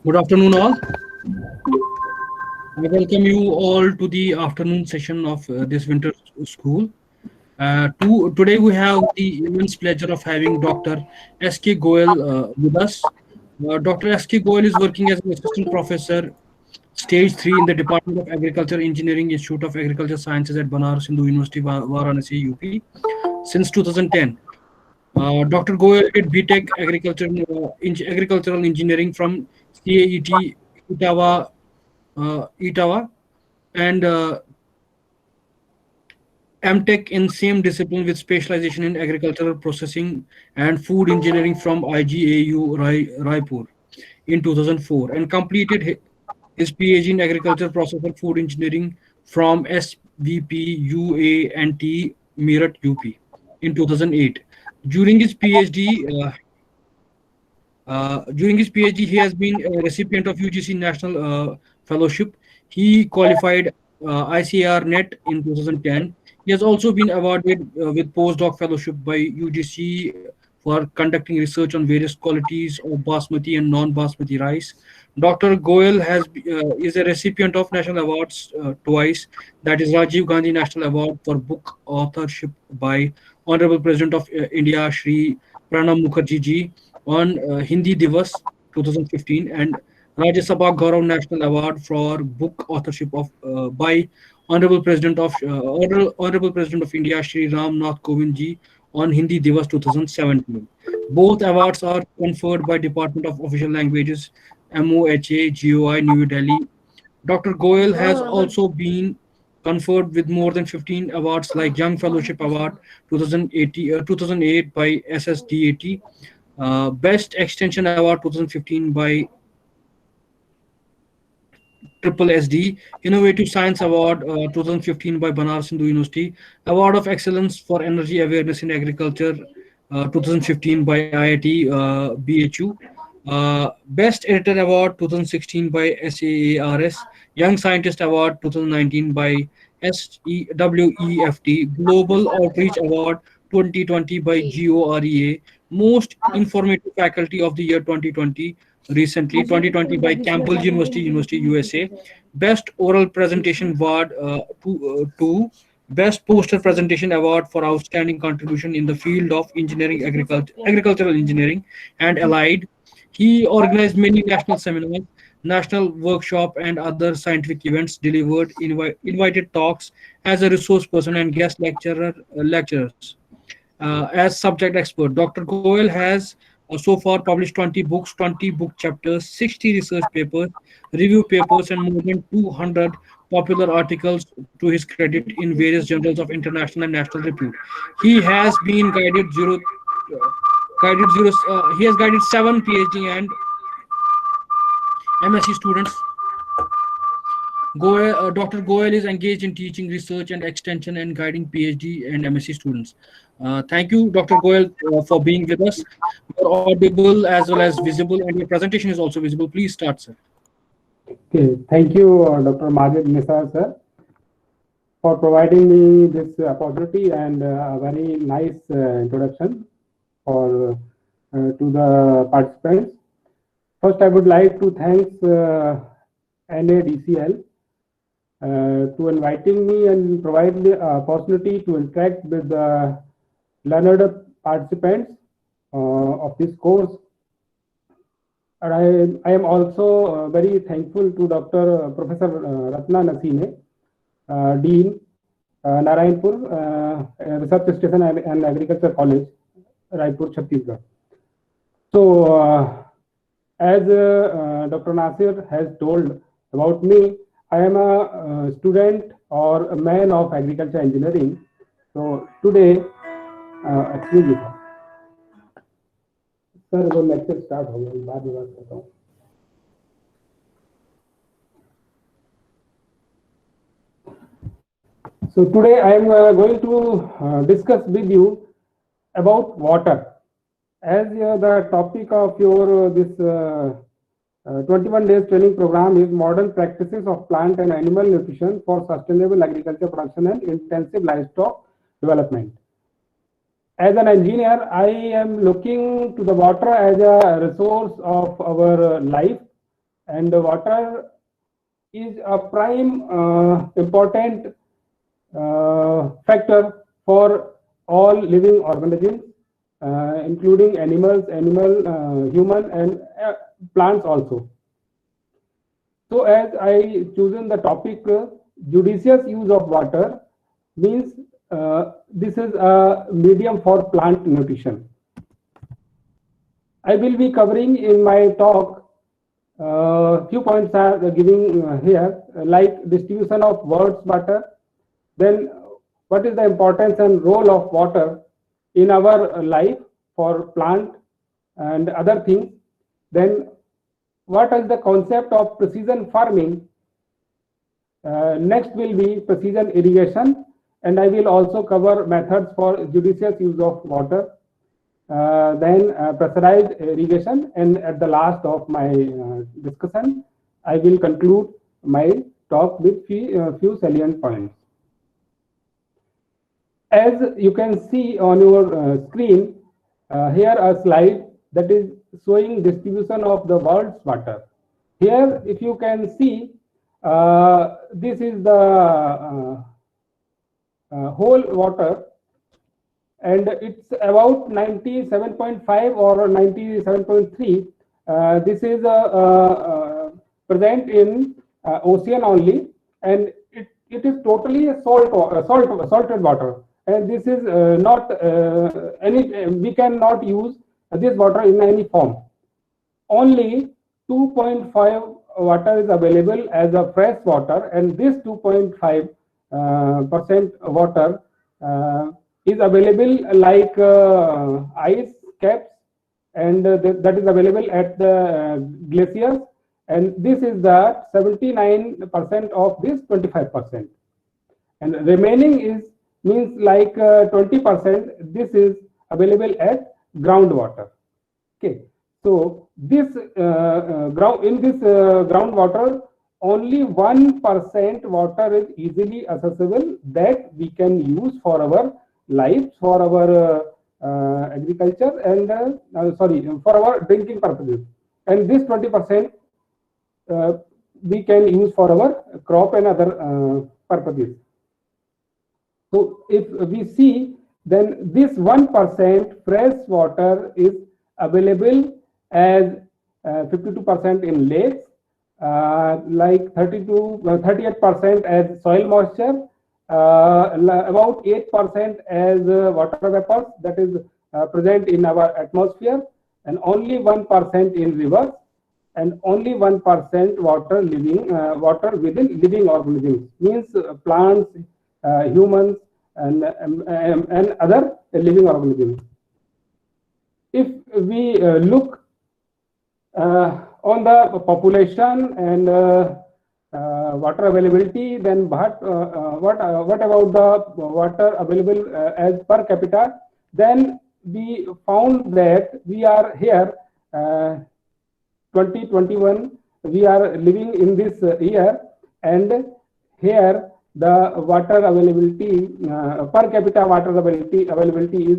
Good afternoon, all. I welcome you all to the afternoon session of this winter school. Today, we have the immense pleasure of having Dr. S.K. Goel with us. Dr. S.K. Goel is working as an assistant professor, stage 3 in the Department of Agriculture Engineering, Institute of Agriculture Sciences at Banaras Hindu University, Varanasi, UP, since 2010. Dr. Goel did BTech Agricultural Engineering from CAET Itawa, and MTech in same discipline with specialization in agricultural processing and food engineering from IGAU Raipur in 2004, and completed his PhD in agriculture processor food engineering from SVP UANT Meerut UP in 2008. During his PhD, uh, during his PhD, he has been a recipient of UGC National Fellowship. He qualified ICAR NET in 2010. He has also been awarded with postdoc fellowship by UGC for conducting research on various qualities of basmati and non-basmati rice. Dr. Goel is a recipient of national awards twice. That is Rajiv Gandhi National Award for book authorship by Honorable President of India, Shri Pranab Mukherjee ji, on Hindi Divas 2015, and Rajya Sabha Gaurav National Award for book authorship of by Honorable President of India Shri Ram Nath Kovind ji on Hindi Divas 2017. Both awards are conferred by Department of Official Languages MOHA GOI New Delhi. Dr. Goel has also been conferred with more than 15 awards like Young Fellowship Award 2008 by SSDAT, Best Extension Award 2015 by Triple SD, Innovative Science Award 2015 by Banaras Hindu University, Award of Excellence for Energy Awareness in Agriculture 2015 by IIT BHU, Best Editor Award 2016 by SAARS, Young Scientist Award 2019 by SEWEFT, Global Outreach Award 2020 by GOREA, Most Informative Faculty of the Year 2020, recently 2020 by Campbell University, USA, Best Oral Presentation Award 2, Best Poster Presentation Award for Outstanding Contribution in the Field of Engineering, Agricultural Engineering, and Allied. He organized many national seminars, national workshop, and other scientific events, delivered invited talks as a resource person and guest lecturers. As subject expert, Dr. Goel has so far published 20 books, 20 book chapters, 60 research papers, review papers, and more than 200 popular articles to his credit in various journals of international and national repute. He has been he has guided 7 PhD and MSc students. Dr. Goel is engaged in teaching, research, and extension and guiding PhD and MSc students. Thank you, Dr. Goel, for being with us. You're audible as well as visible, and your presentation is also visible. Please start, sir. Okay, thank you, Dr. Majid Nisar, sir, for providing me this opportunity and a very nice introduction for to the participants. First, I would like to thank NADCL to inviting me and provide the opportunity to interact with the learned participants of this course. And I am also very thankful to Dr. Professor Ratna Nasine, Dean, Narayanpur Research Station and Agriculture College, Raipur, Chhattisgarh. So, as Dr. Nasir has told about me, I am a student or a man of agriculture engineering. So today, excuse me, sir, वो lecture start हो गया, बाद में बात करता हूँ. So today I am going to discuss with you about water. As the topic of your this 21 days training program is modern practices of plant and animal nutrition for sustainable agriculture production and intensive livestock development. As an engineer, I am looking to the water as a resource of our life. and water is a prime important factor for all living organisms, including animals, human, and plants also. So, as I chosen the topic, judicious use of water means this is a medium for plant nutrition. I will be covering in my talk few points are giving here, like distribution of world's water, then what is the importance and role of water in our life for plant and other things, then what is the concept of precision farming, next will be precision irrigation, and I will also cover methods for judicious use of water, then pressurized irrigation, and at the last of my discussion, I will conclude my talk with few salient points. As you can see on your screen, here a slide that is showing distribution of the world's water. Here, if you can see, this is the whole water, and it's about 97.5 or 97.3. This is present in ocean only, and it is totally salted water. And this is not we cannot use this water in any form. Only 2.5 water is available as a fresh water, and this 2.5% water is available like ice caps, and that is available at the glaciers, and this is the 79% of this 25%, and remaining is means like 20%. This is available at groundwater. Okay, so this groundwater, only 1% water is easily accessible that we can use for our life, for our agriculture, and for our drinking purposes, and this 20% we can use for our crop and other purposes. So if we see, then this 1% fresh water is available as 52% in lakes, like 38% as soil moisture, about 8% as water vapors that is present in our atmosphere, and only 1% in rivers, and only 1% water within living organisms, means plants, humans, and other living organisms. If we look on the population and water availability, then what about the water available as per capita? Then we found that we are here 2021, we are living in this year, and here the water availability, per capita water availability is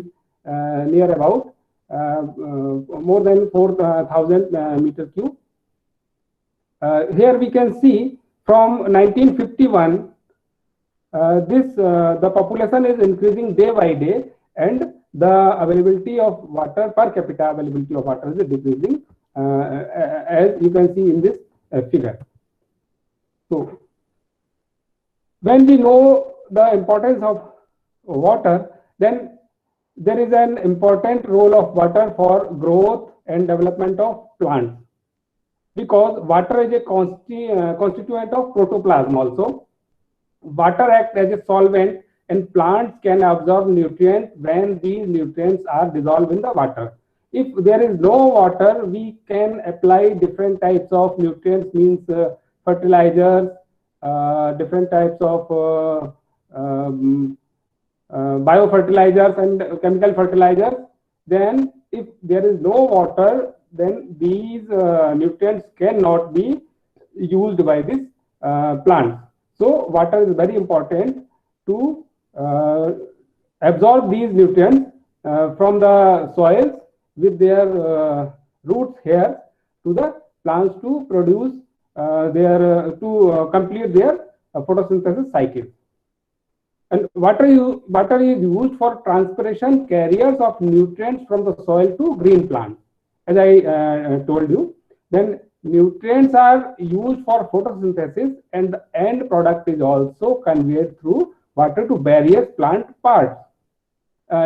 near about more than 4,000 meter cube. Here we can see from 1951, the population is increasing day by day, and the availability of water, per capita availability of water, is decreasing, as you can see in this figure. So, when we know the importance of water, then there is an important role of water for growth and development of plants, because water is a constituent of protoplasm also. Water acts as a solvent, and plants can absorb nutrients when these nutrients are dissolved in the water. If there is no water, we can apply different types of nutrients, means fertilizers, different types of biofertilizers and chemical fertilizers. Then if there is no water, then these nutrients cannot be used by this plant. So water is very important to absorb these nutrients from the soils with their roots here to the plants to produce to complete their photosynthesis cycle. And water is used for transpiration carriers of nutrients from the soil to green plants. As I told you, then nutrients are used for photosynthesis, and the end product is also conveyed through water to various plant parts.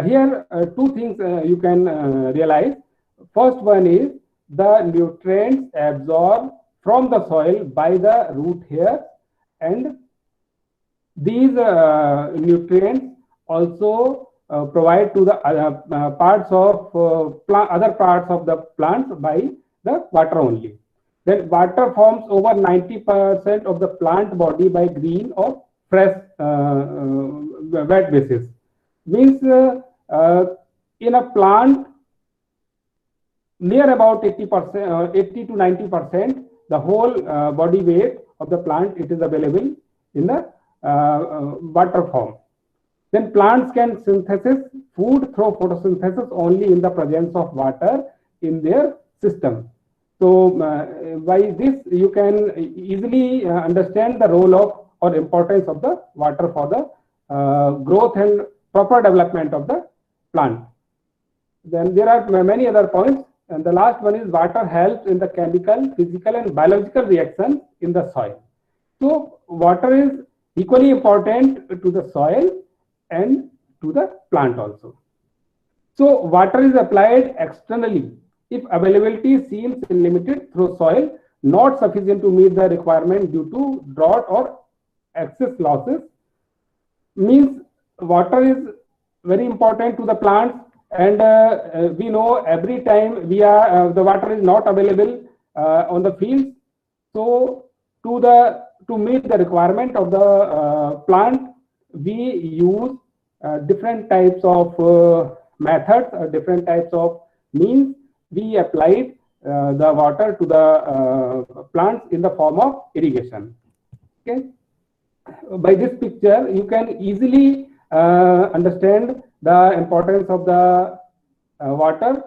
Here, two things you can realize. First one is the nutrients absorbed from the soil by the root hair, and these nutrients also provide to the parts of other parts of the plants by the water only. Then water forms over 90% of the plant body by green or fresh wet basis. Means in a plant, near about 80%, 80 to 90%, the whole body weight of the plant, it is available in the water form. Then plants can synthesize food through photosynthesis only in the presence of water in their system. So by this you can easily understand the role of or importance of the water for the growth and proper development of the plant. Then there are many other points, and the last one is water helps in the chemical, physical and biological reactions in the soil. So water is equally important to the soil and to the plant also. So water is applied externally if availability seems limited through soil, not sufficient to meet the requirement due to drought or excess losses. Means water is very important to the plants, and we know every time we are the water is not available on the fields. So to meet the requirement of the plant, we use different types of methods, different types of means. We applied the water to the plants in the form of irrigation. Okay. By this picture, you can easily understand the importance of the water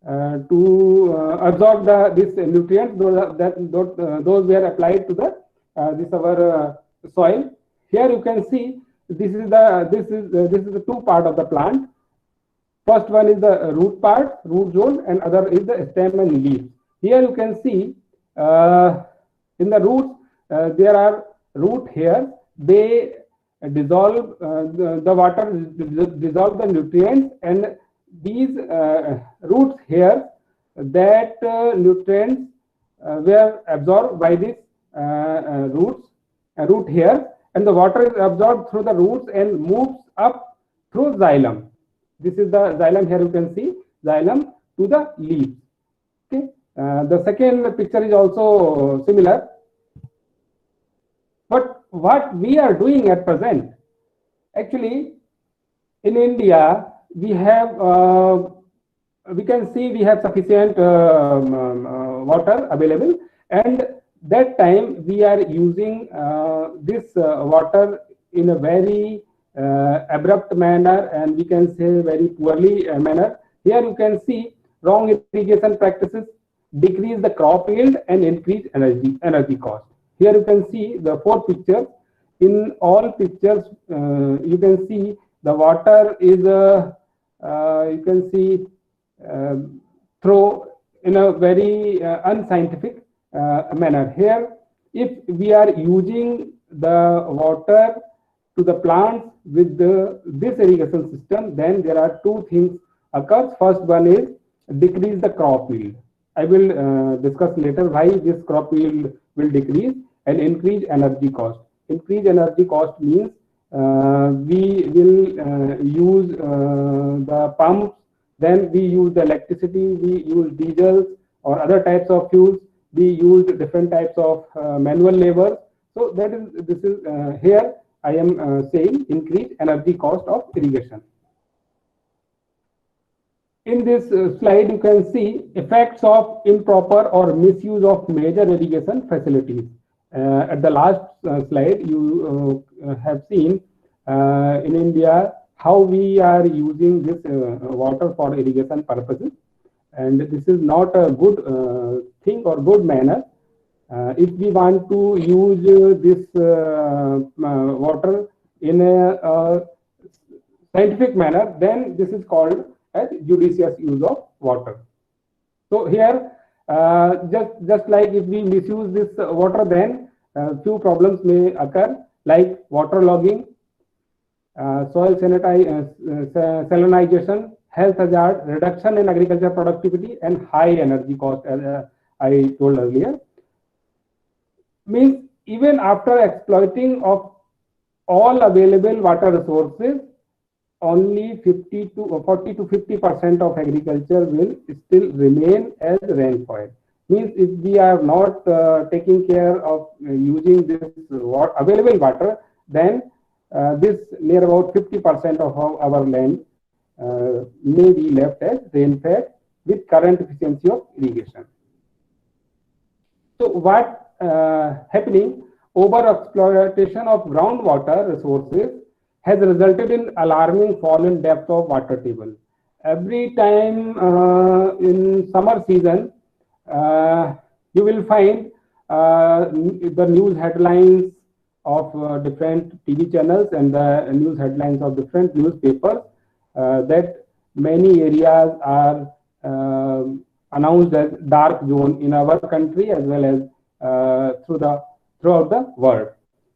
to absorb these nutrients. Those were applied to the our soil. Here you can see this is the two part of the plant. First one is the root part, root zone, and other is the stem and leaf. Here you can see in the roots there are root hairs. They dissolve the water, dissolve the nutrients, and these root hairs, that nutrients were absorbed by these root hairs, and the water is absorbed through the roots and moves up through xylem. This is the xylem. Here you can see xylem to the leaves. Okay. The second picture is also similar. But what we are doing at present, actually, in India, we have we can see we have sufficient water available, and that time we are using this water in a very abrupt manner, and we can say very poorly manner. Here you can see wrong irrigation practices decrease the crop yield and increase energy cost. Here you can see the 4 pictures. In all pictures, you can see the water is you can see through in a very unscientific manner. Here, if we are using the water to the plants with this irrigation system, then there are 2 things occurs. First one is decrease the crop yield. I will discuss later why this crop yield will decrease, and increase energy cost. Increase energy cost means we will use the pumps, then we use the electricity, we use diesels or other types of fuels, we use different types of manual labor. So that is here I am saying increase energy cost of irrigation. In this slide, you can see effects of improper or misuse of major irrigation facilities. At the last slide, you have seen in India how we are using this water for irrigation purposes. and this is not a good thing or good manner. If we want to use this water in a scientific manner, then this is called as judicious use of water. So here, just like if we misuse this water, then few problems may occur, like water logging, soil salinization, health hazard, reduction in agriculture productivity, and high energy cost, as I told earlier. Means even after exploiting of all available water resources, only 40 to 50% of agriculture will still remain as rainfall. Means if we are not taking care of using this available water, then this near about 50% of our land may be left as rainfed with current efficiency of irrigation. So what happening? Over exploitation of groundwater resources has resulted in alarming fall in depth of water table. Every time in summer season, you will find the news headlines of different TV channels and the news headlines of different newspapers that many areas are announced as dark zone in our country as well as throughout the world.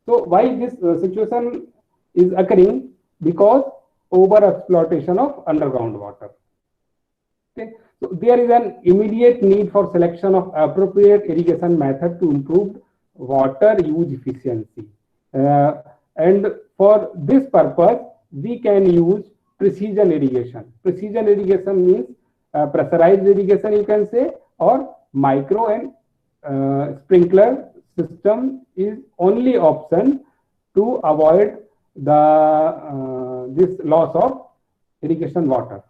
So why this situation is occurring? Because over exploitation of underground water. Okay. So there is an immediate need for selection of appropriate irrigation method to improve water use efficiency. And for this purpose, we can use precision irrigation. Precision irrigation means pressurized irrigation, you can say, or micro and sprinkler system is only option to avoid the this loss of irrigation water.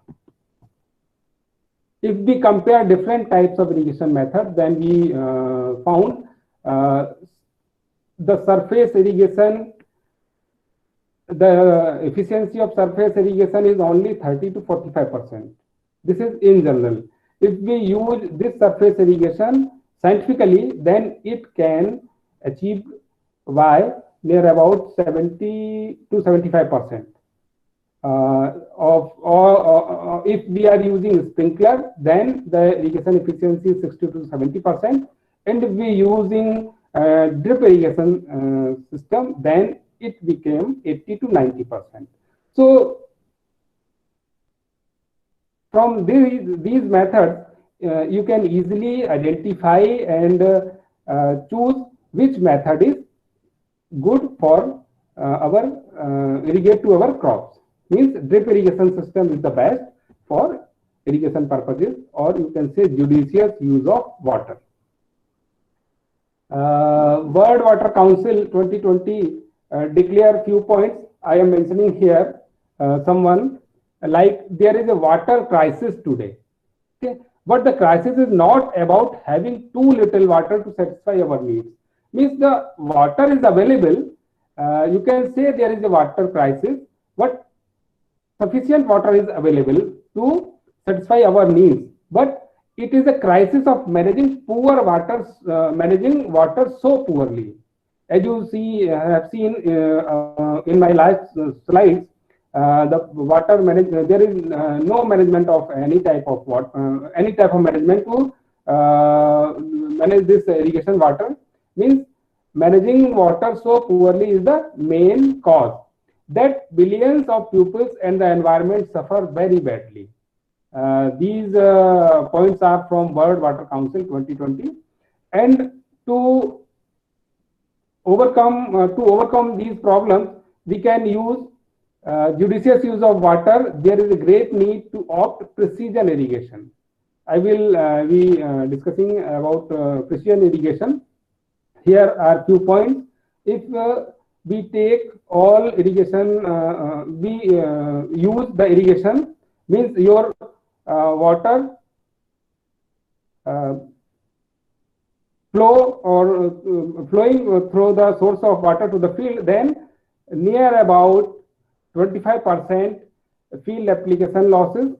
If we compare different types of irrigation methods, then we found the surface irrigation, the efficiency of surface irrigation is only 30 to 45%. This is in general. If we use this surface irrigation scientifically, then it can achieve by near about 70 to 75%. If we are using sprinkler, then the irrigation efficiency is 60 to 70%. And if we using drip irrigation system, then it became 80 to 90%. So from these methods, you can easily identify and choose which method is good for irrigate to our crops. Means drip irrigation system is the best for irrigation purposes, or you can say judicious use of water. World Water Council 2020 declare few points. I am mentioning here someone like there is a water crisis today. Okay, but the crisis is not about having too little water to satisfy our needs. Means the water is available. You can say there is a water crisis, but sufficient water is available to satisfy our needs. But it is a crisis of managing poor water, managing water so poorly. As you see, have seen in my last slides, the water management, there is no management of any type of water, any type of management to manage this irrigation water. Means managing water so poorly is the main cause that billions of pupils and the environment suffer very badly. These points are from World Water Council 2020, and to overcome these problems, we can use judicious use of water. There is a great need to opt precision irrigation. I will be discussing about precision irrigation. Here are few points. If we take all irrigation, we use the irrigation, means your water flow or flowing through the source of water to the field, then near about 25% field application losses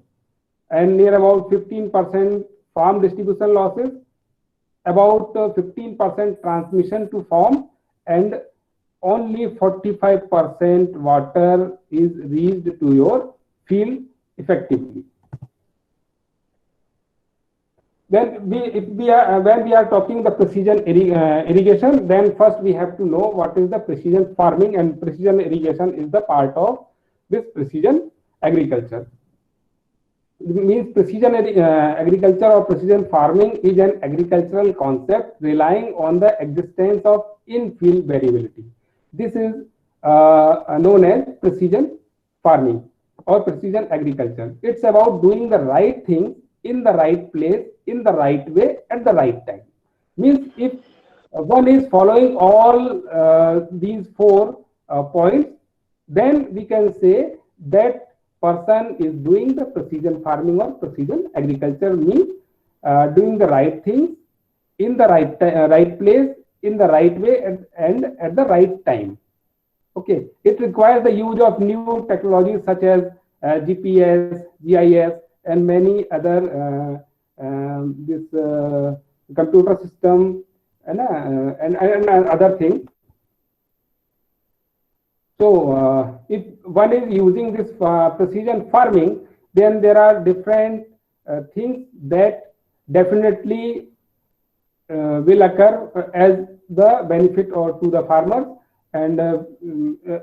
and near about 15% farm distribution losses, about 15% transmission to farm, and only 45% water is reached to your field effectively. Then when we are talking the precision irrigation, then first we have to know what is the precision farming, and precision irrigation is the part of this precision agriculture. It means precision agriculture or precision farming is an agricultural concept relying on the existence of in-field variability. This is known as precision farming or precision agriculture. It's about doing the right thing in the right place, in the right way, at the right time. Means if one is following all these four points, then we can say that person is doing the precision farming or precision agriculture. Means doing the right things in the right place, in the right way, and at the right time. Okay, it requires the use of new technologies such as GPS, GIS, and many other this computer system and other things. So if one is using this precision farming, then there are different things that definitely will occur as the benefit or to the farmers. And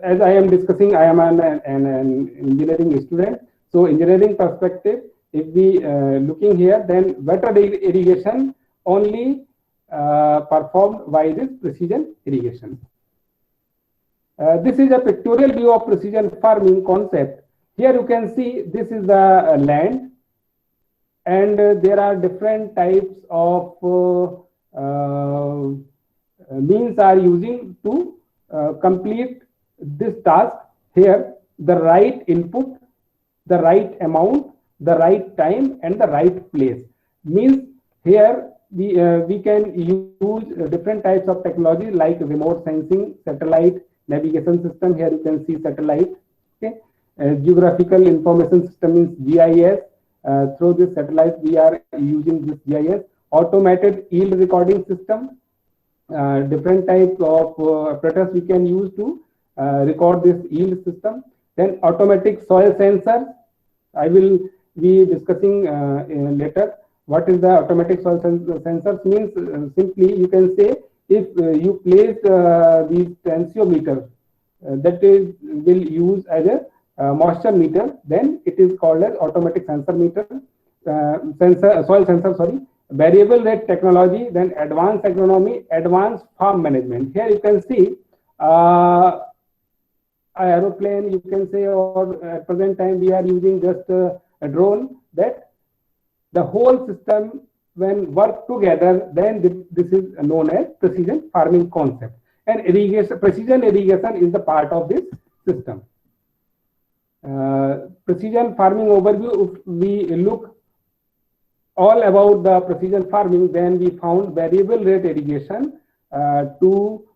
as I am discussing, I am an engineering student. So engineering perspective, if we looking here, then water irrigation only performed by this precision irrigation. This is a pictorial view of precision farming concept. Here you can see this is the land, and there are different types of means are using to complete this task. Here the right input, the right amount, the right time, and the right place. Means here we can use different types of technology like remote sensing, satellite navigation system. Here you can see satellite. Okay, geographical information system means GIS. Through this satellite we are using this GIS. Automated yield recording system. Different types of apparatus we can use to record this yield system. Then automatic soil sensor. I will be discussing later what is the automatic soil sensors. Means simply you can say if you place these tensiometer that is will use as a moisture meter, then it is called as automatic sensor meter, soil sensor, sorry. Variable rate technology, then advanced agronomy, advanced farm management. Here you can see aeroplane, you can say, or at present time we are using just a drone. That the whole system when work together, then this is known as precision farming concept. And irrigation, precision irrigation is the part of this system. Precision farming overview, if we look all about the precision farming, then we found variable rate irrigation to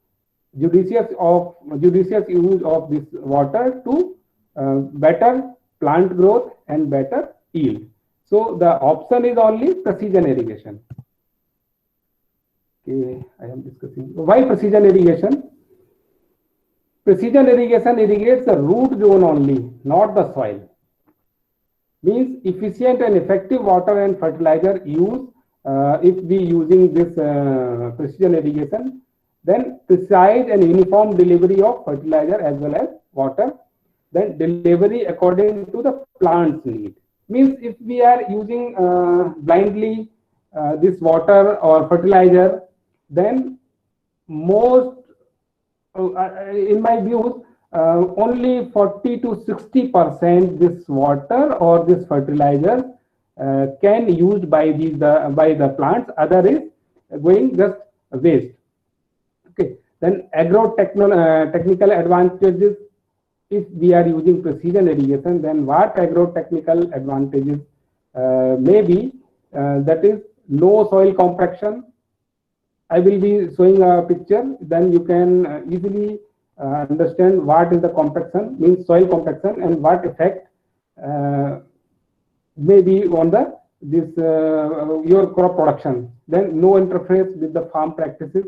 judicious use of this water to better plant growth and better yield. So the option is only precision irrigation. Okay, I am discussing why precision irrigation. Precision irrigation irrigates the root zone only, not the soil. Means efficient and effective water and fertilizer use. If we using this precision irrigation, then precise and uniform delivery of fertilizer as well as water, then delivery according to the plant's need. Means if we are using blindly this water or fertilizer, then most in my views only 40 to 60% this water or this fertilizer can used by these by the plants, other is going just waste. Okay, then technical advantages. If we are using precision irrigation, then what technical advantages may be, that is low soil compaction. I will be showing a picture, then you can easily understand what is the compaction, means soil compaction, and what effect maybe on the this your crop production. Then no interference with the farm practices.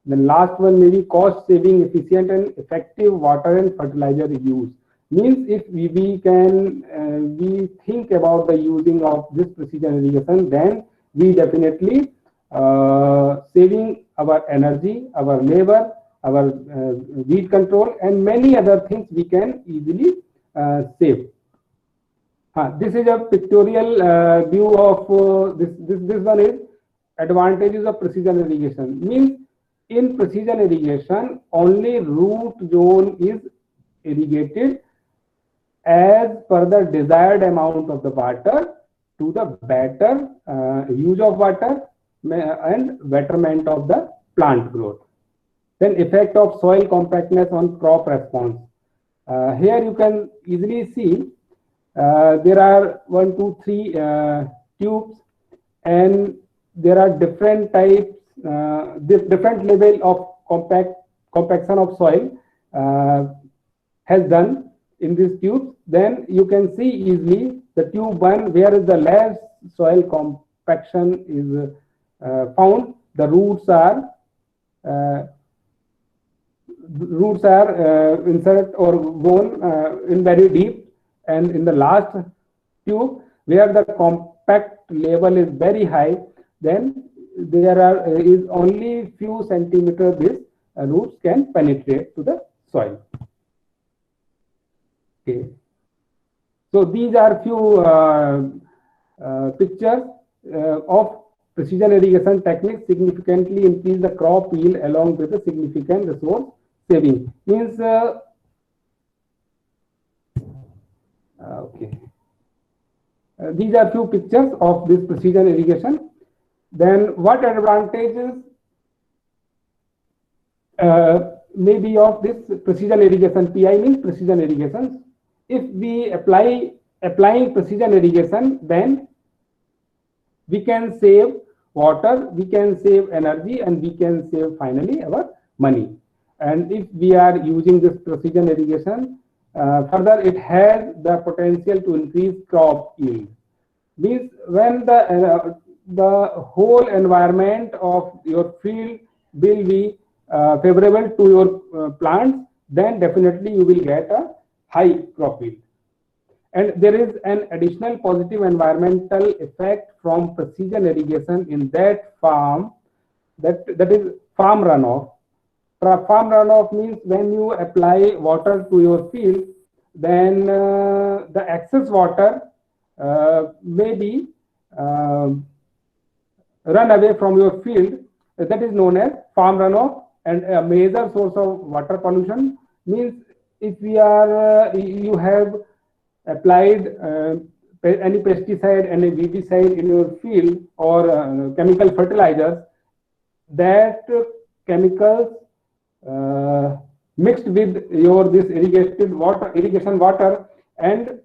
The last one may be cost saving, efficient and effective water and fertilizer use. Means if we can we think about the using of this precision irrigation, then we definitely saving our energy, our labor, our weed control, and many other things we can easily save. This is a pictorial view of this one is advantages of precision irrigation. Means in precision irrigation, only root zone is irrigated as per the desired amount of the water to the better use of water and betterment of the plant growth. Then effect of soil compactness on crop response. Here you can easily see there are 1, 2, 3 tubes, and there are different types, different level of compaction of soil has done in this tube. Then you can see easily the tube 1 where is the less soil compaction is found. The roots are insert or gone in very deep, and in the last tube where the compact level is very high, then there is only few centimeter this roots can penetrate to the soil. Okay, so these are few pictures of precision irrigation techniques significantly increase the crop yield along with the significant resource saving. Means okay, these are few pictures of this precision irrigation. Then what advantages maybe of this precision irrigation? PI means precision irrigation. If we applying precision irrigation, then we can save water, we can save energy, and we can save finally our money. And if we are using this precision irrigation, further it has the potential to increase crop yield. Means when the whole environment of your field will be favorable to your plants, then definitely you will get a high crop yield. And there is an additional positive environmental effect from precision irrigation in that farm, that is farm runoff. Farm runoff means when you apply water to your field, then the excess water may be run away from your field. That is known as farm runoff. And a major source of water pollution means if we are you have applied any pesticide, any weedicide in your field, or chemical fertilizers, that chemicals mixed with your this irrigation water, and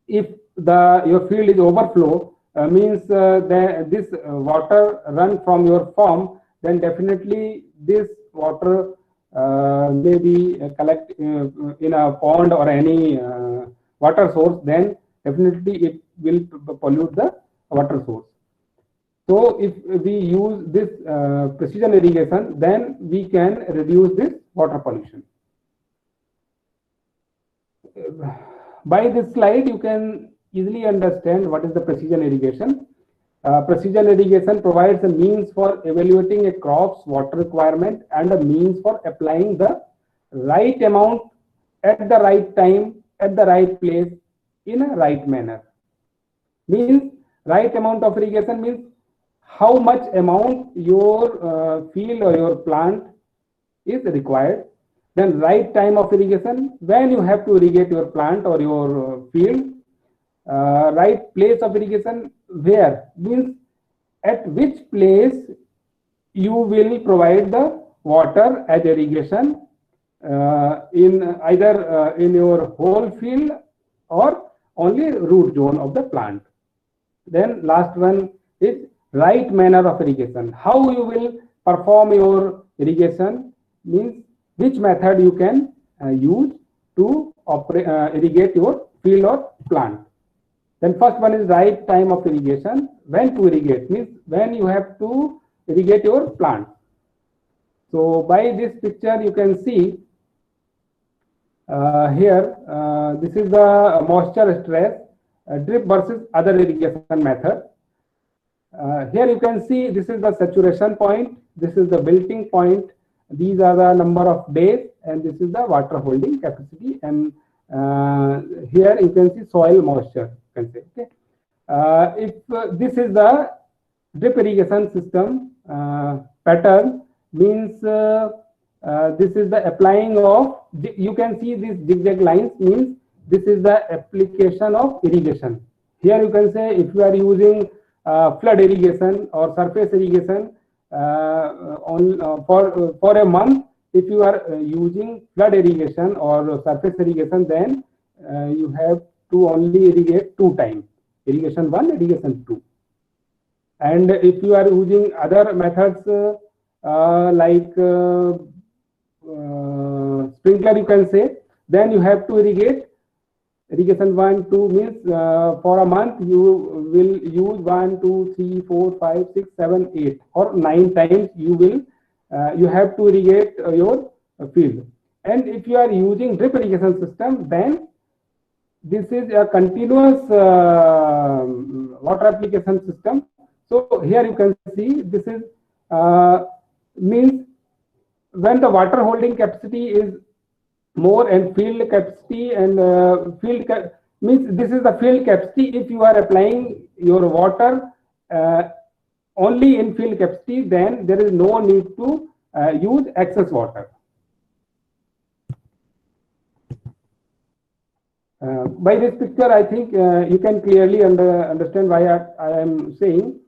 if your field is overflow, means that this water run from your farm, then definitely this water may be collect in a pond or any water source, then definitely it will pollute the water source. So if we use this precision irrigation, then we can reduce this water pollution. By this slide, you can easily understand what is the precision irrigation. Precision irrigation provides a means for evaluating a crop's water requirement and a means for applying the right amount at the right time, at the right place, in a right manner. Means right amount of irrigation means how much amount your field or your plant is required. Then right time of irrigation, when you have to irrigate your plant or your field. Right place of irrigation, where means at which place you will provide the water as irrigation in either in your whole field or only root zone of the plant. Then last one is right manner of irrigation. How you will perform your irrigation means which method you can use to irrigate your field or plant. Then first one is right time of irrigation. When to irrigate means when you have to irrigate your plant. So by this picture you can see here this is the moisture stress drip versus other irrigation method. Here you can see this is the saturation point, this is the wilting point, these are the number of days, and this is the water holding capacity, and here you can see soil moisture, you can say. Okay. If this is the drip irrigation system pattern, means this is the applying of, you can see these zigzag lines, means this is the application of irrigation. Here you can say if you are using flood irrigation or surface irrigation for a month, if you are using flood irrigation or surface irrigation, then you have to only irrigate 2 times, irrigation 1, irrigation 2. And if you are using other methods like sprinkler, you can say, then you have to irrigate irrigation 1, 2 means for a month you will use 1, 2, 3, 4, 5, 6, 7, 8 or 9 times you will you have to irrigate your field. And if you are using drip irrigation system, then this is a continuous water application system. So here you can see this is means when the water holding capacity is more and field capacity and means this is the field capacity. If you are applying your water only in field capacity, then there is no need to use excess water. By this picture, I think you can clearly understand why I am saying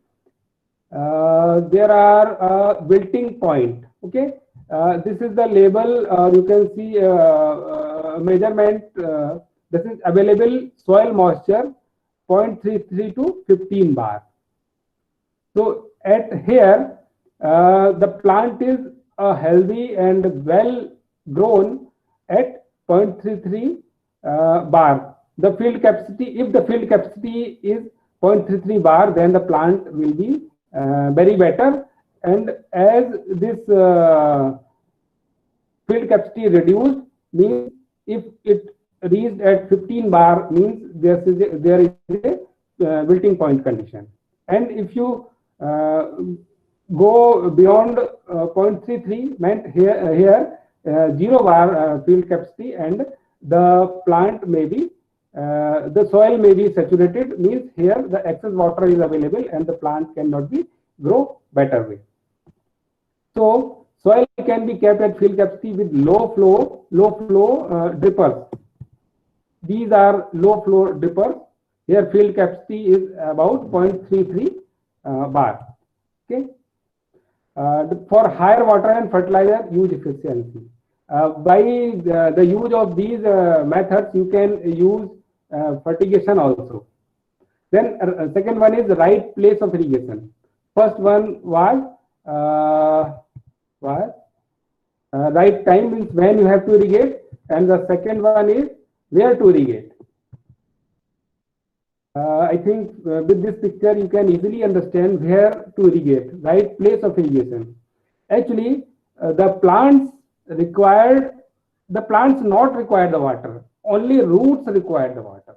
there are wilting point. Okay. This is the label, you can see measurement, this is available soil moisture 0.33 to 15 bar. So at here, the plant is healthy and well grown at 0.33 bar. The field capacity, if the field capacity is 0.33 bar, then the plant will be very better. And as this field capacity reduced, means if it reached at 15 bar, means there is a wilting point condition. And if you go beyond 0.33, meant here 0 bar field capacity, and the plant may be the soil may be saturated, means here the excess water is available and the plant cannot be grow better way. So soil can be kept at field capacity with low flow drippers. These are low flow drippers. Here field capacity is about 0.33 bar. Okay. For higher water and fertilizer use efficiency, by the use of these methods, you can use fertigation also. Then second one is the right place of irrigation. First one was right time, means when you have to irrigate, and the second one is where to irrigate. I think with this picture you can easily understand where to irrigate, right place of irrigation. Actually the plants not require the water, only roots require the water.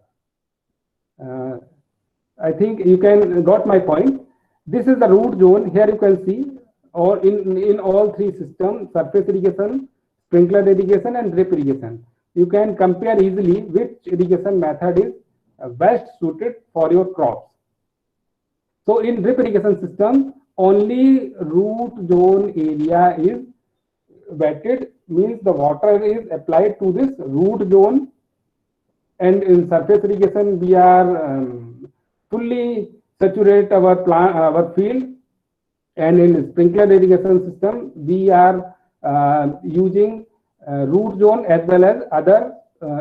I think you can got my point. This is the root zone. Here you can see, or in all three systems, surface irrigation, sprinkler irrigation and drip irrigation. You can compare easily which irrigation method is best suited for your crops. So in drip irrigation system, only root zone area is wetted, means the water is applied to this root zone. And in surface irrigation, we are fully saturate our field, and in sprinkler irrigation system we are using root zone as well as other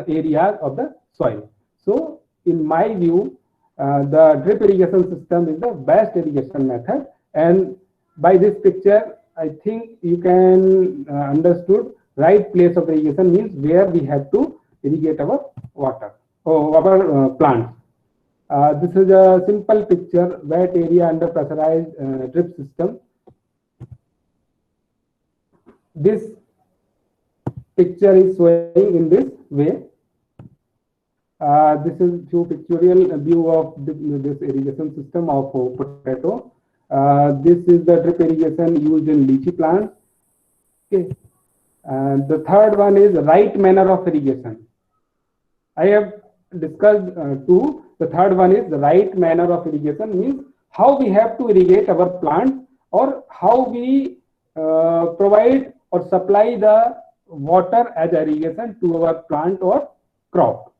areas of the soil. So in my view, the drip irrigation system is the best irrigation method, and by this picture I think you can understood right place of irrigation means where we have to irrigate our water or our plants. This is a simple picture, wet area under pressurized drip system. This picture is showing in this way. This is few pictorial view of this irrigation system of potato. This is the drip irrigation used in lychee plants. Okay. And the third one is right manner of irrigation. I have discussed two. The third one is the right manner of irrigation, means how we have to irrigate our plants, or how we provide or supply the water as irrigation to our plant or crop.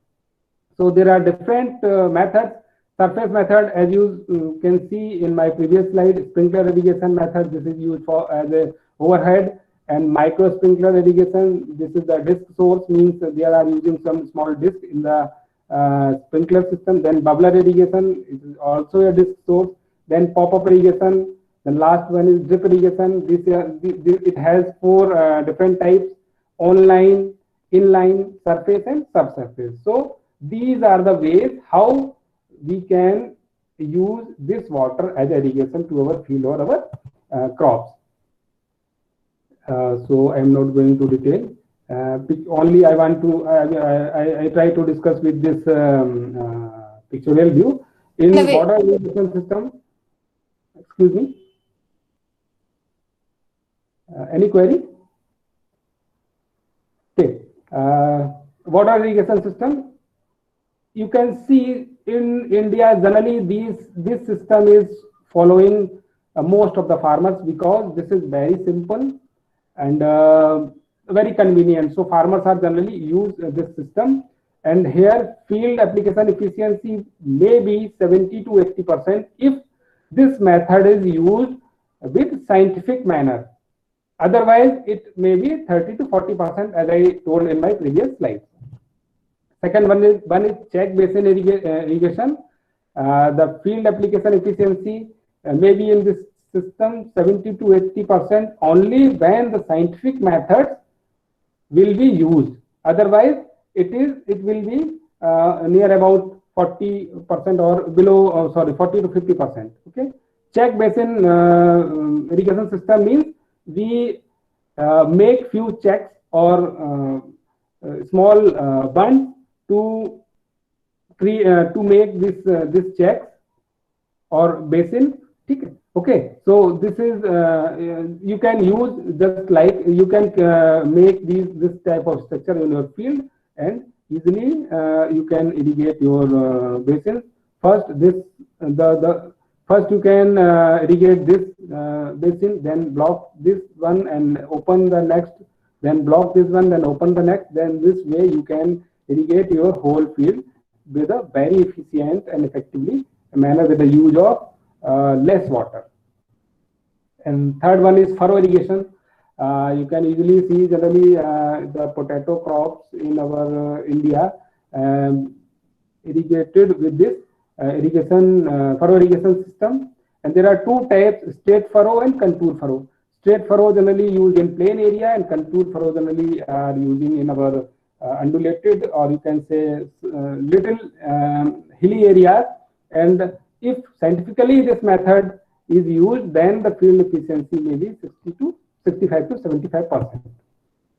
So there are different methods. Surface method, as you can see in my previous slide, sprinkler irrigation method. This is used for as a overhead, and micro sprinkler irrigation. This is the disc source, means they are using some small disc in the sprinkler system. Then bubbler irrigation is also a disc source. Then pop-up irrigation. The last one is drip irrigation. It has four different types: online, inline, surface, and subsurface. So these are the ways how we can use this water as irrigation to our field or our crops. So I am not going to detail. Only I want to I try to discuss with this pictorial view in water irrigation system. Excuse me. Any query? Okay. Water irrigation system. You can see in India generally this system is following most of the farmers, because this is very simple and very convenient. So farmers are generally use this system, and here field application efficiency may be 70 to 80% if this method is used with scientific manner. Otherwise, it may be 30 to 40%, as I told in my previous slide. Second one is check basin irrigation. The field application efficiency may be in this system 70 to 80% only when the scientific methods will be used. Otherwise, it will be near about 40% or below. 40 to 50%. Okay. Check basin irrigation system means we make few checks or small bunds to make this checks or basin. Okay, so this is you can use just like you can make this type of structure in your field, and easily you can irrigate your basins. First first you can irrigate this basin, then block this one and open the next, then block this one, then open the next. Then this way you can irrigate your whole field with a very efficient and effectively manner with the use of less water. And third one is furrow irrigation. You can easily see generally the potato crops in our India irrigated with this furrow irrigation system. And there are two types: straight furrow and contour furrow. Straight furrow generally used in plain area, and contour furrow generally are using in our undulated, or you can say little hilly areas. And if scientifically this method is used, then the field efficiency may be 65 to 75%.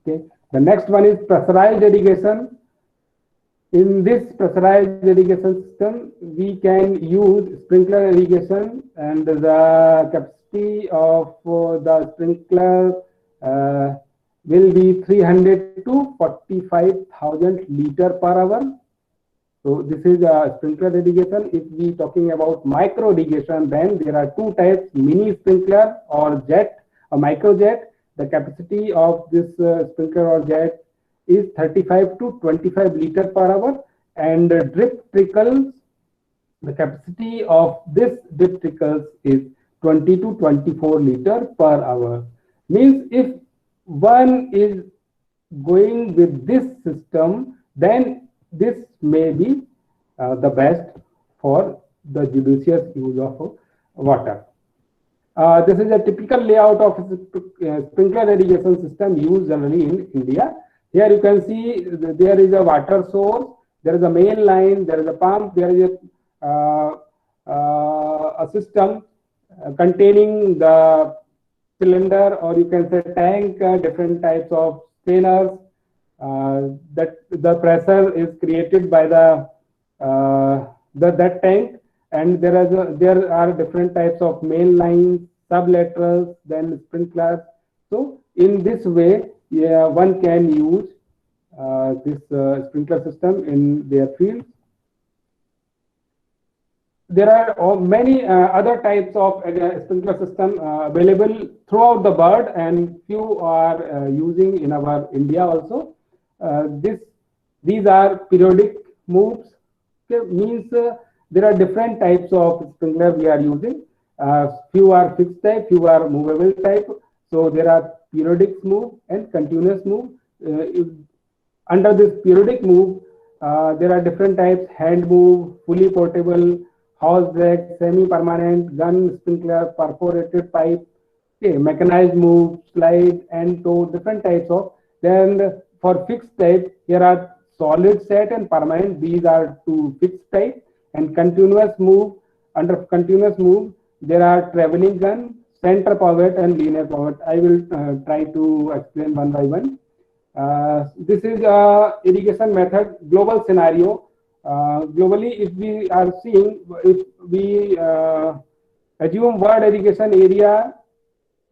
Okay. The next one is pressurized irrigation. In this pressurized irrigation system, we can use sprinkler irrigation, and the capacity of the sprinkler will be 300 to 45,000 liter per hour. So this is a sprinkler irrigation. If we talking about micro irrigation, then there are two types: mini sprinkler or jet, a micro jet. The capacity of this sprinkler or jet is 35 to 25 liter per hour, and drip trickles, the capacity of this drip trickles is 20 to 24 liter per hour. Means if one is going with this system, then this may be the best for the judicious use of water. This is a typical layout of sprinkler irrigation system used generally in India. Here you can see there is a water source, there is a main line, there is a pump, there is a system containing the cylinder, or you can say tank, different types of strainers, that the pressure is created by that tank, and there are different types of main lines, sublaterals, then sprinklers. So in this way, yeah, one can use this sprinkler system in their fields. There are many other types of sprinkler system available throughout the world, and few are using in our India also. These are periodic moves. Okay, means there are different types of sprinkler we are using. Few are fixed type, few are movable type. So there are periodic move and continuous move. Under this periodic move, there are different types: hand move, fully portable, house drag, semi-permanent, gun sprinkler, perforated pipe, okay, mechanized move, slide and tow, different types of. Then for fixed type, here are solid set and permanent. These are two fixed type. And continuous move, under continuous move, there are traveling gun, center pivot and linear pivot. I will try to explain one by one. This is a irrigation method global scenario. Globally, if we are seeing, if we assume world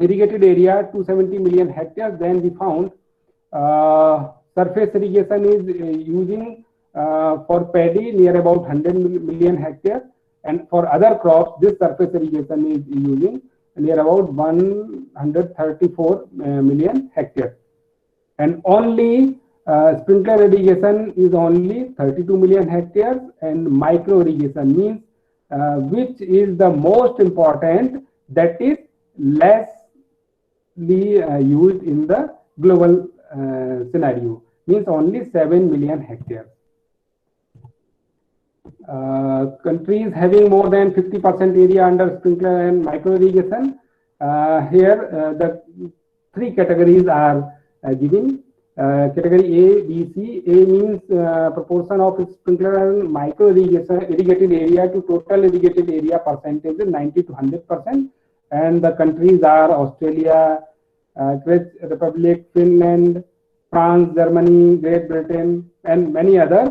irrigated area 270 million hectares, then we found surface irrigation is using for paddy near about 100 million hectares, and for other crops this surface irrigation is using near about 134 million hectares. And only sprinkler irrigation is only 32 million hectares, and micro irrigation means which is the most important, that is lessly used in the global scenario, means only 7 million hectares. Countries having more than 50% area under sprinkler and micro irrigation. Here the three categories are given. Category A, B, C. A means proportion of sprinkler and micro irrigated area to total irrigated area percentage is 90 to 100%. And the countries are Australia, Czech Republic, Finland, France, Germany, Great Britain, and many others.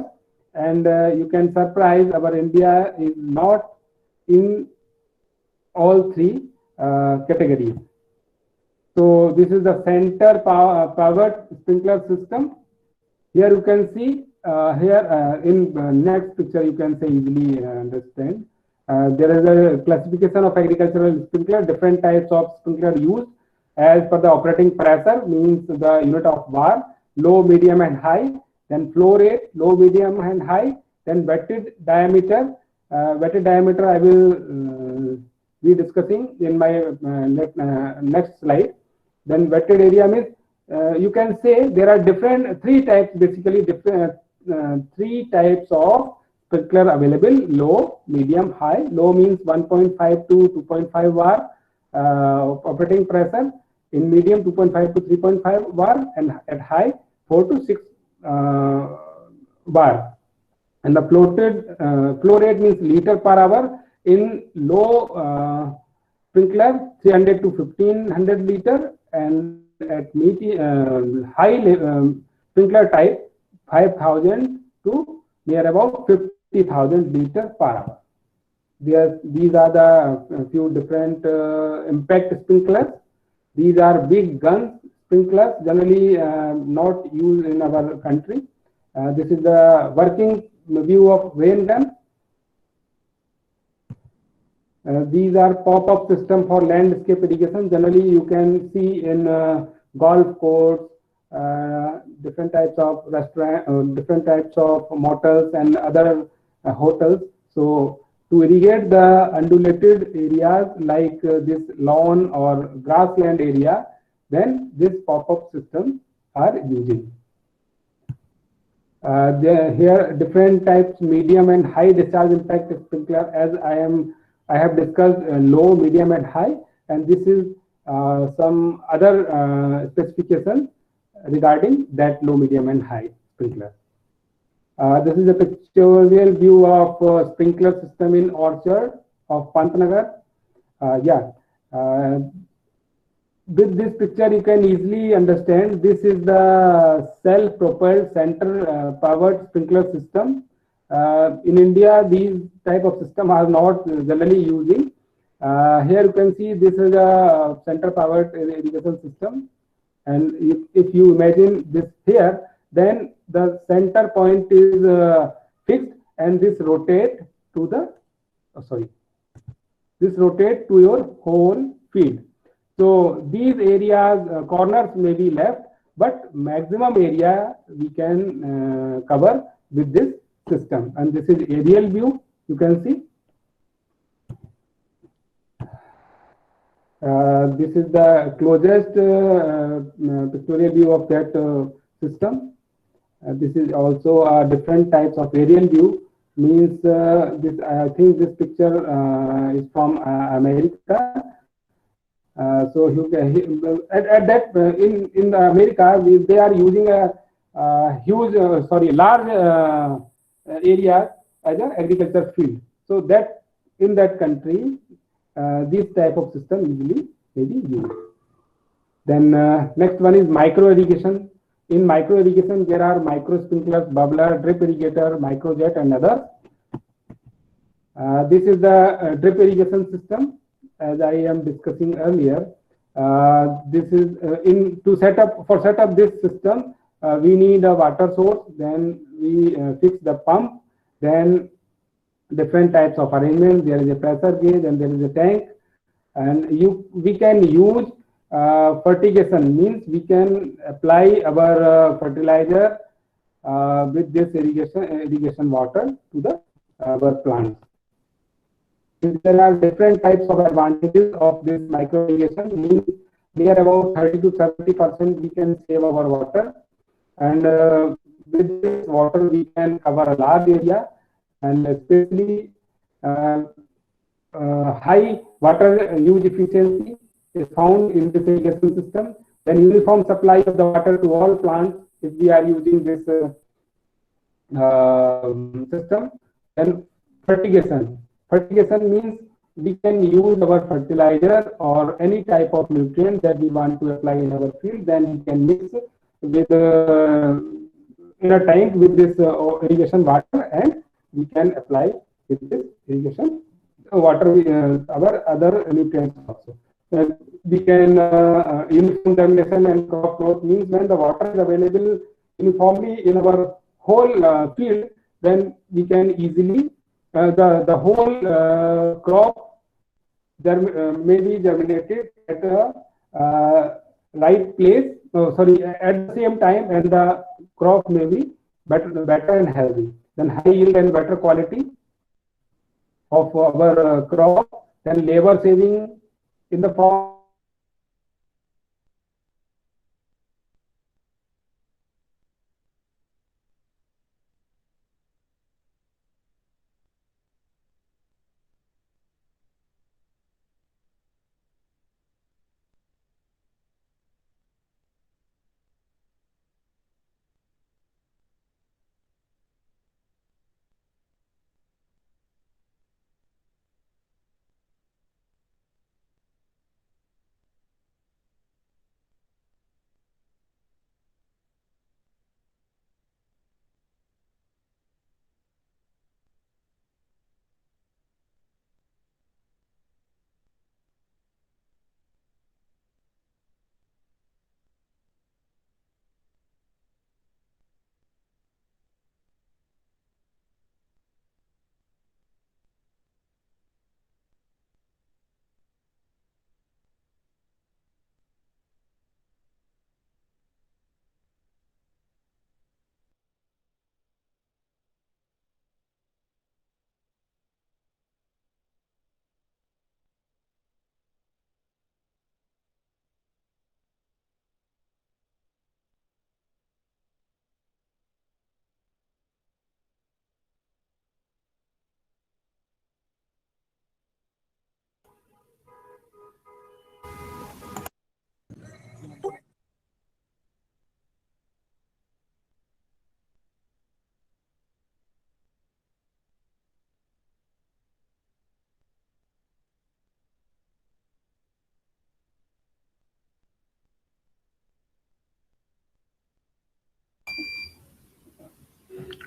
And you can surprise, our India is not in all three categories. So this is the center powered sprinkler system. Here you can see, here in next picture you can say easily understand. There is a classification of agricultural sprinkler, different types of sprinkler used as per the operating pressure, means the unit of VAR, low, medium and high, then flow rate, low, medium and high, then wetted diameter. Wetted diameter I will be discussing in my next slide. Then wetted area means you can say there are three types, basically three types of sprinkler available: low, medium, high. Low means 1.5 to 2.5 var operating pressure. In medium, 2.5 to 3.5 var, and at high 4 to 6 bar. And the flow rate means liter per hour. In low sprinkler 300 to 1500 liter, and at high sprinkler type 5000 to near about 50,000 liters per hour. These are the few different impact sprinklers. These are big gun sprinklers, generally not used in our country. This is the working view of rain gun. These are pop-up system for landscape irrigation. Generally, you can see in golf courses, different types of restaurant, different types of motels and other hotels. So to irrigate the undulated areas like this lawn or grassland area, then this pop-up system are using. Here different types, medium and high discharge impact sprinkler, as I have discussed low, medium and high, and this is some other specifications regarding that low, medium and high sprinkler. This is a pictorial view of sprinkler system in orchard of Pantnagar. Yeah. Uh, with this picture, you can easily understand this is the self-propelled center-powered sprinkler system. In India, these type of system are not generally using. Here you can see this is a center-powered irrigation system, and if you imagine this here, then the center point is fixed, and this rotate to the sorry, this rotate to your whole field. So these areas, corners may be left, but maximum area we can cover with this system. And this is aerial view, you can see. This is the closest pictorial view of that system. This is also different types of aerial view. Means this, I think this picture is from America. So at that in America, they are using a huge, large area as an agriculture field. So that in that country, this type of system usually may be used. Then next one is micro irrigation. In micro irrigation, there are micro sprinklers, bubbler, drip irrigator, microjet, and others. This is the drip irrigation system, as I am discussing earlier. This is in to set up this system. We need a water source. Then we fix the pump. Then different types of arrangements. There is a pressure gauge and there is a tank. And we can use fertigation, means we can apply our fertilizer with this irrigation water to the our plants. There are different types of advantages of this micro irrigation. Means near about 30 to 70% we can save our water, and with this water we can cover a large area, and especially high water use efficiency is found in this irrigation system. Then uniform supply of the water to all plants if we are using this system. Then fertigation. Fertigation means we can use our fertilizer or any type of nutrient that we want to apply in our field. Then we can mix with in a tank with this irrigation water, and we can apply with this irrigation water our other nutrients also. We can uniform germination and crop growth means when the water is available uniformly in our whole field, then we can easily the whole crop may be germinated at a right place. At the same time, and the crop may be better and healthy. Then high yield and better quality of our crop. Then labor saving in the form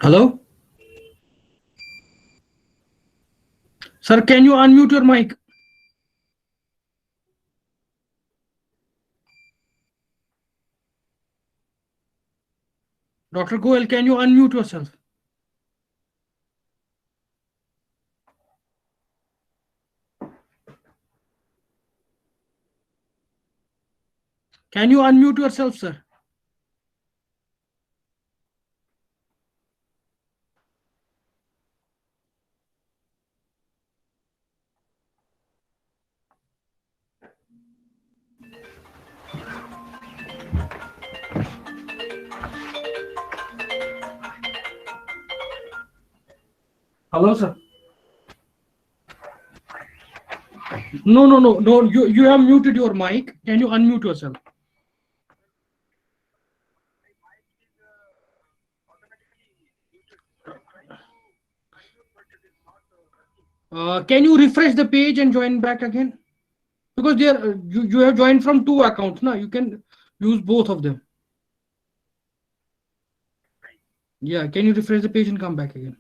Hello? Sir, can you unmute your mic? Dr. Goel, can you unmute yourself? Can you unmute yourself, sir? Hello, sir. No, no, no, no. You have muted your mic. Can you unmute yourself? Can you refresh the page and join back again? Because there you have joined from two accounts. Now you can use both of them. Yeah. Can you refresh the page and come back again?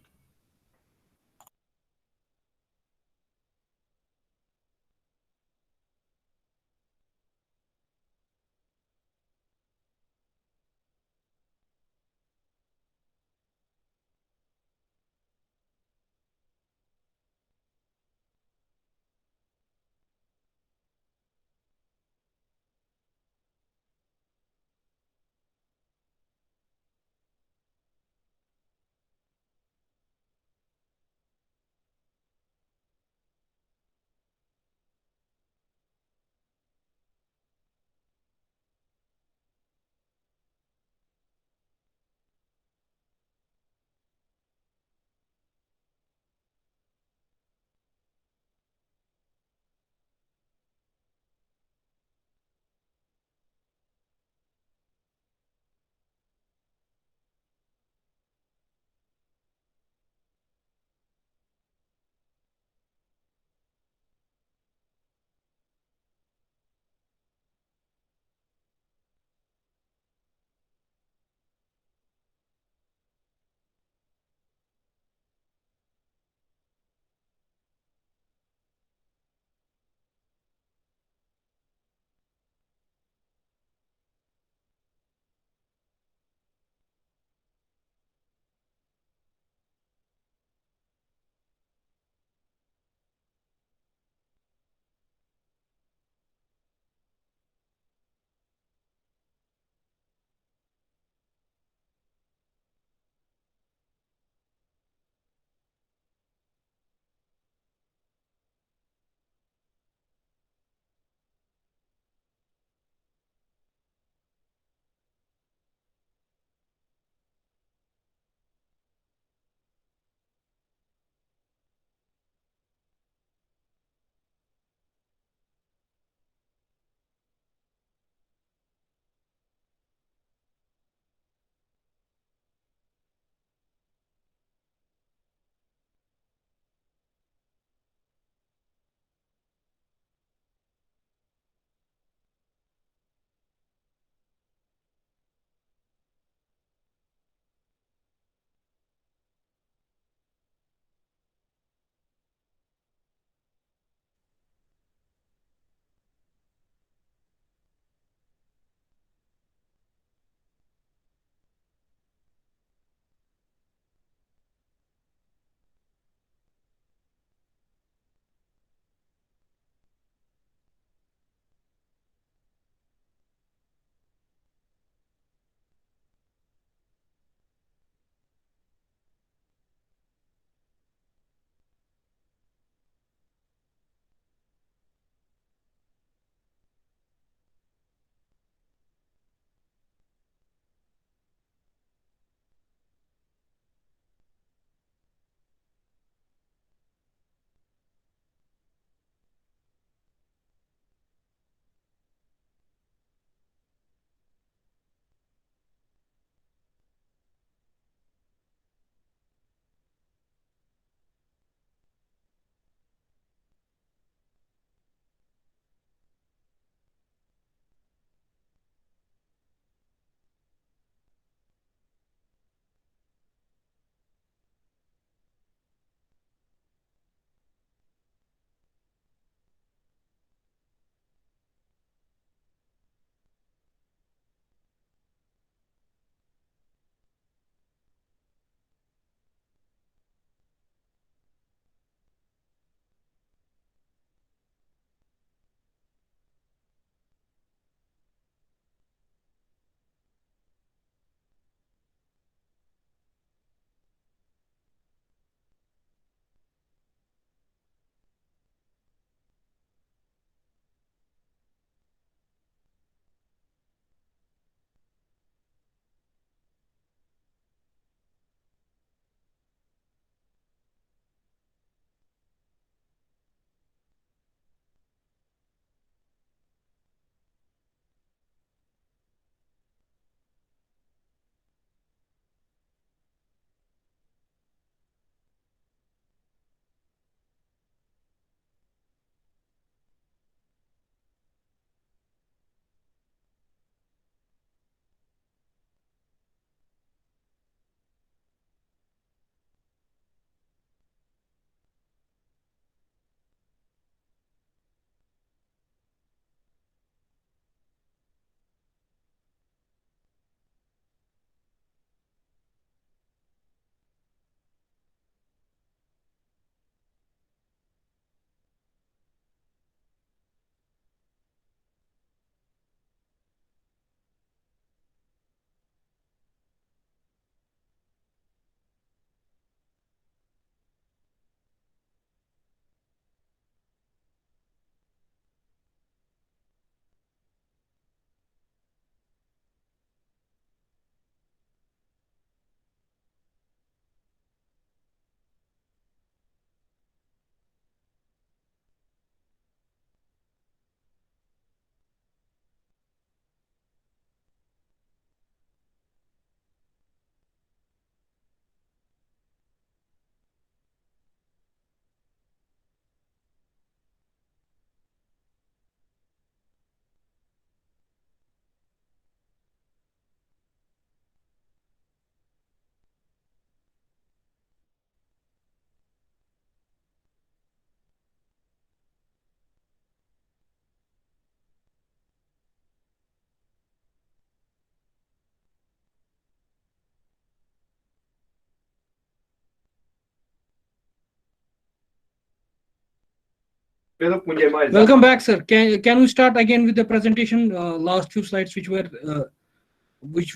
Welcome back, sir. Can we start again with the presentation? Last few slides which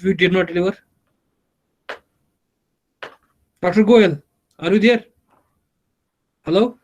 we did not deliver. Dr. Goel, are you there? Hello?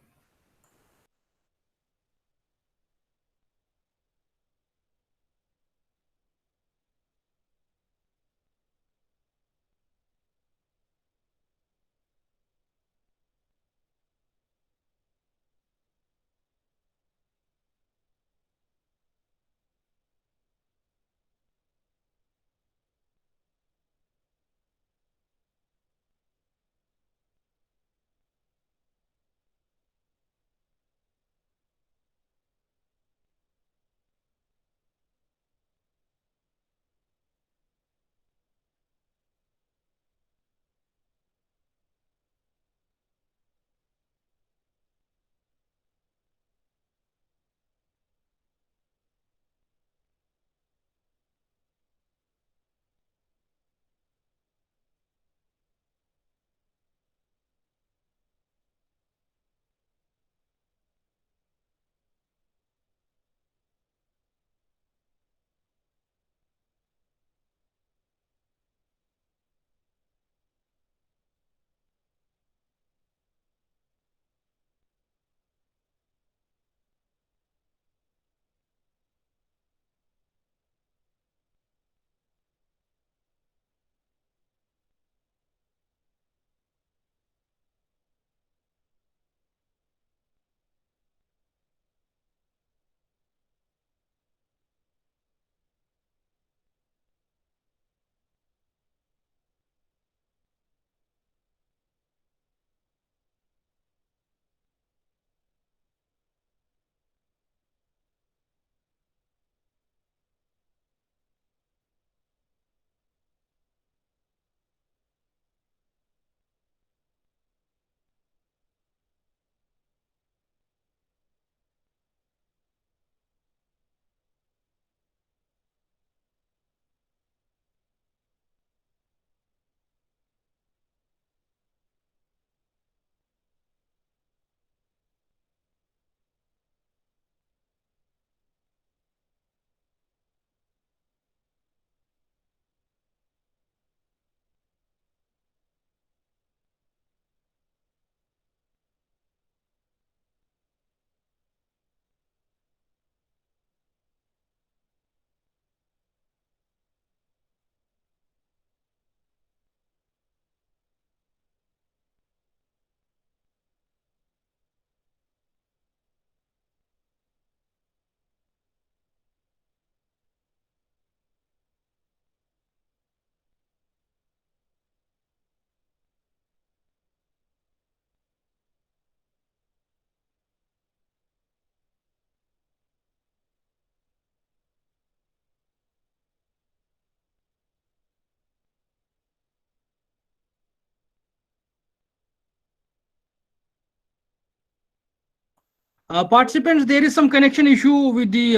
Participants, there is some connection issue with the.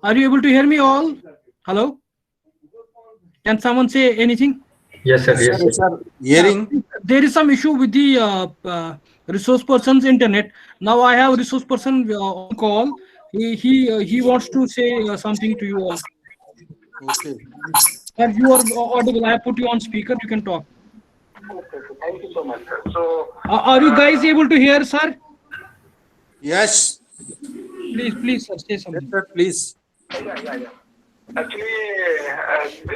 Are you able to hear me all? Hello? Can someone say anything? Yes, sir. Yes, sir. Hearing. There is some issue with the resource person's internet. Now I have resource person on call. He wants to say something to you all. Okay. If you are audible, I have put you on speaker. You can talk. Okay, thank you so much, sir. So, Are you guys able to hear, sir? Yes. Please, sir, say Yes, something. sir, please. yeah. Actually,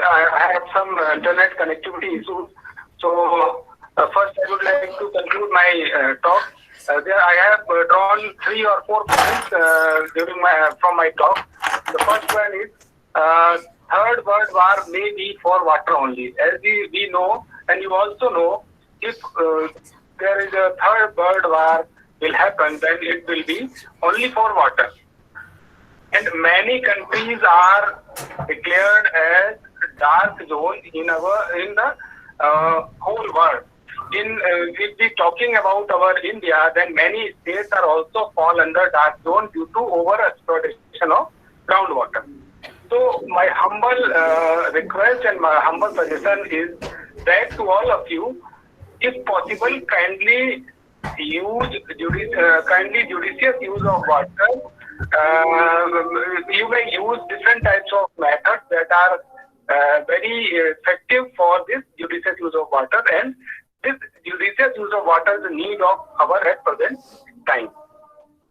I have some internet connectivity issues. So, first I would like to conclude my talk. There I have drawn 3 or 4 points from my talk. The first one is third world war may be for water only. As we know, and you also know, if there is a third world war will happen, then it will be only for water. And many countries are declared as dark zone in the whole world. If we talking about our India, then many states are also fall under dark zone due to over exploitation of groundwater. So my humble request and my humble suggestion is that to all of you, if possible, kindly kindly judicious use of water. You may use different types of methods that are very effective for this judicious use of water, and this judicious use of water is the need of our at present time.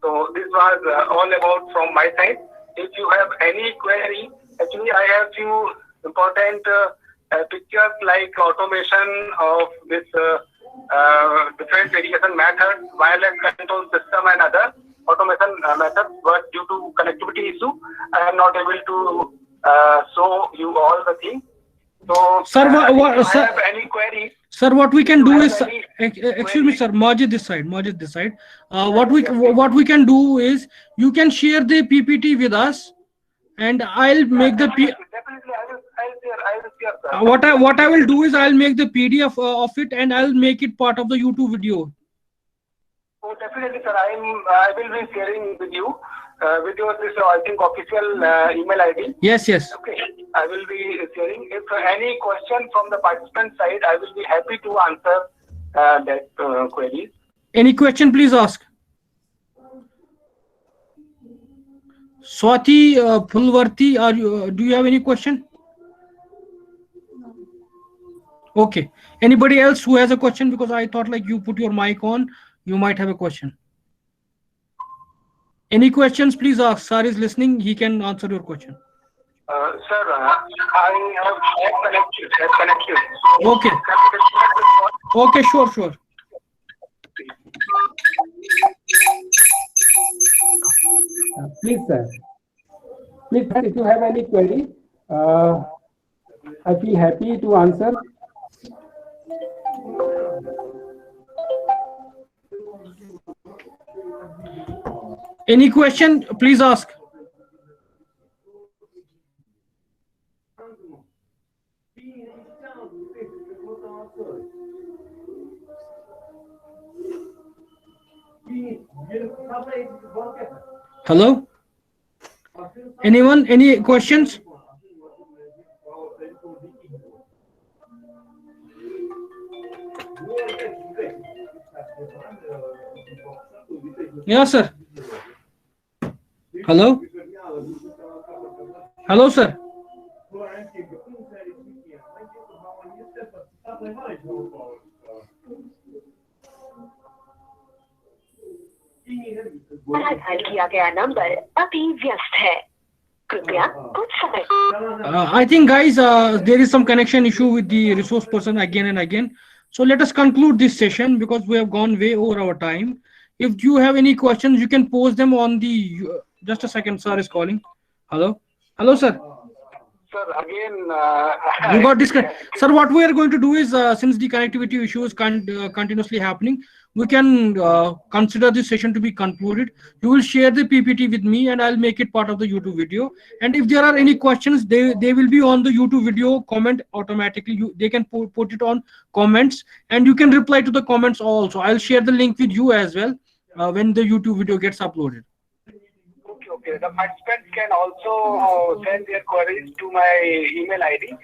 So this was all about from my side. If you have any query, actually I have few important pictures like automation of this different irrigation methods, wireless control system and other automation methods, but due to connectivity issue, I am not able to show you all the things. So, Sir, if you sir, have any query, sir, what we can do have is, any excuse me, query? sir, Majid this side. What we can do is, you can share the PPT with us, and I'll make the Definitely, I will share, sir. what I will do is, I'll make the PDF of it, and I'll make it part of the YouTube video. Oh, definitely, sir. I will be sharing with you this I think official email ID. Yes. Okay, I will be sharing. If any question from the participant side, I will be happy to answer that queries. Any question, please ask. Swati Pulvarti, do you have any question? Okay. Anybody else who has a question? Because I thought like you put your mic on, you might have a question. Any questions, please ask. Sir is listening. He can answer your question. Sir, I have connected. Okay. Okay, sure. Please, sir. Please, sir, if you have any query, I feel happy to answer. Any question, please ask. Hello? Anyone? Any questions? Yes, sir. Hello? Hello, sir. Dial किया गया number अभी व्यस्त है कृपया कुछ समय I think, guys, there is some connection issue with the resource person again and again. So let us conclude this session because we have gone way over our time. If you have any questions, you can post them on the. Just a second, sir is calling. Hello, sir. Sir, again, You got disconnected. Sir, what we are going to do is, since the connectivity issue is continuously happening, we can consider this session to be concluded. You will share the PPT with me and I'll make it part of the YouTube video. And if there are any questions, they will be on the YouTube video comment automatically. They can put it on comments and you can reply to the comments also. I'll share the link with you as well when the YouTube video gets uploaded. Okay. The participants can also send their queries to my email ID.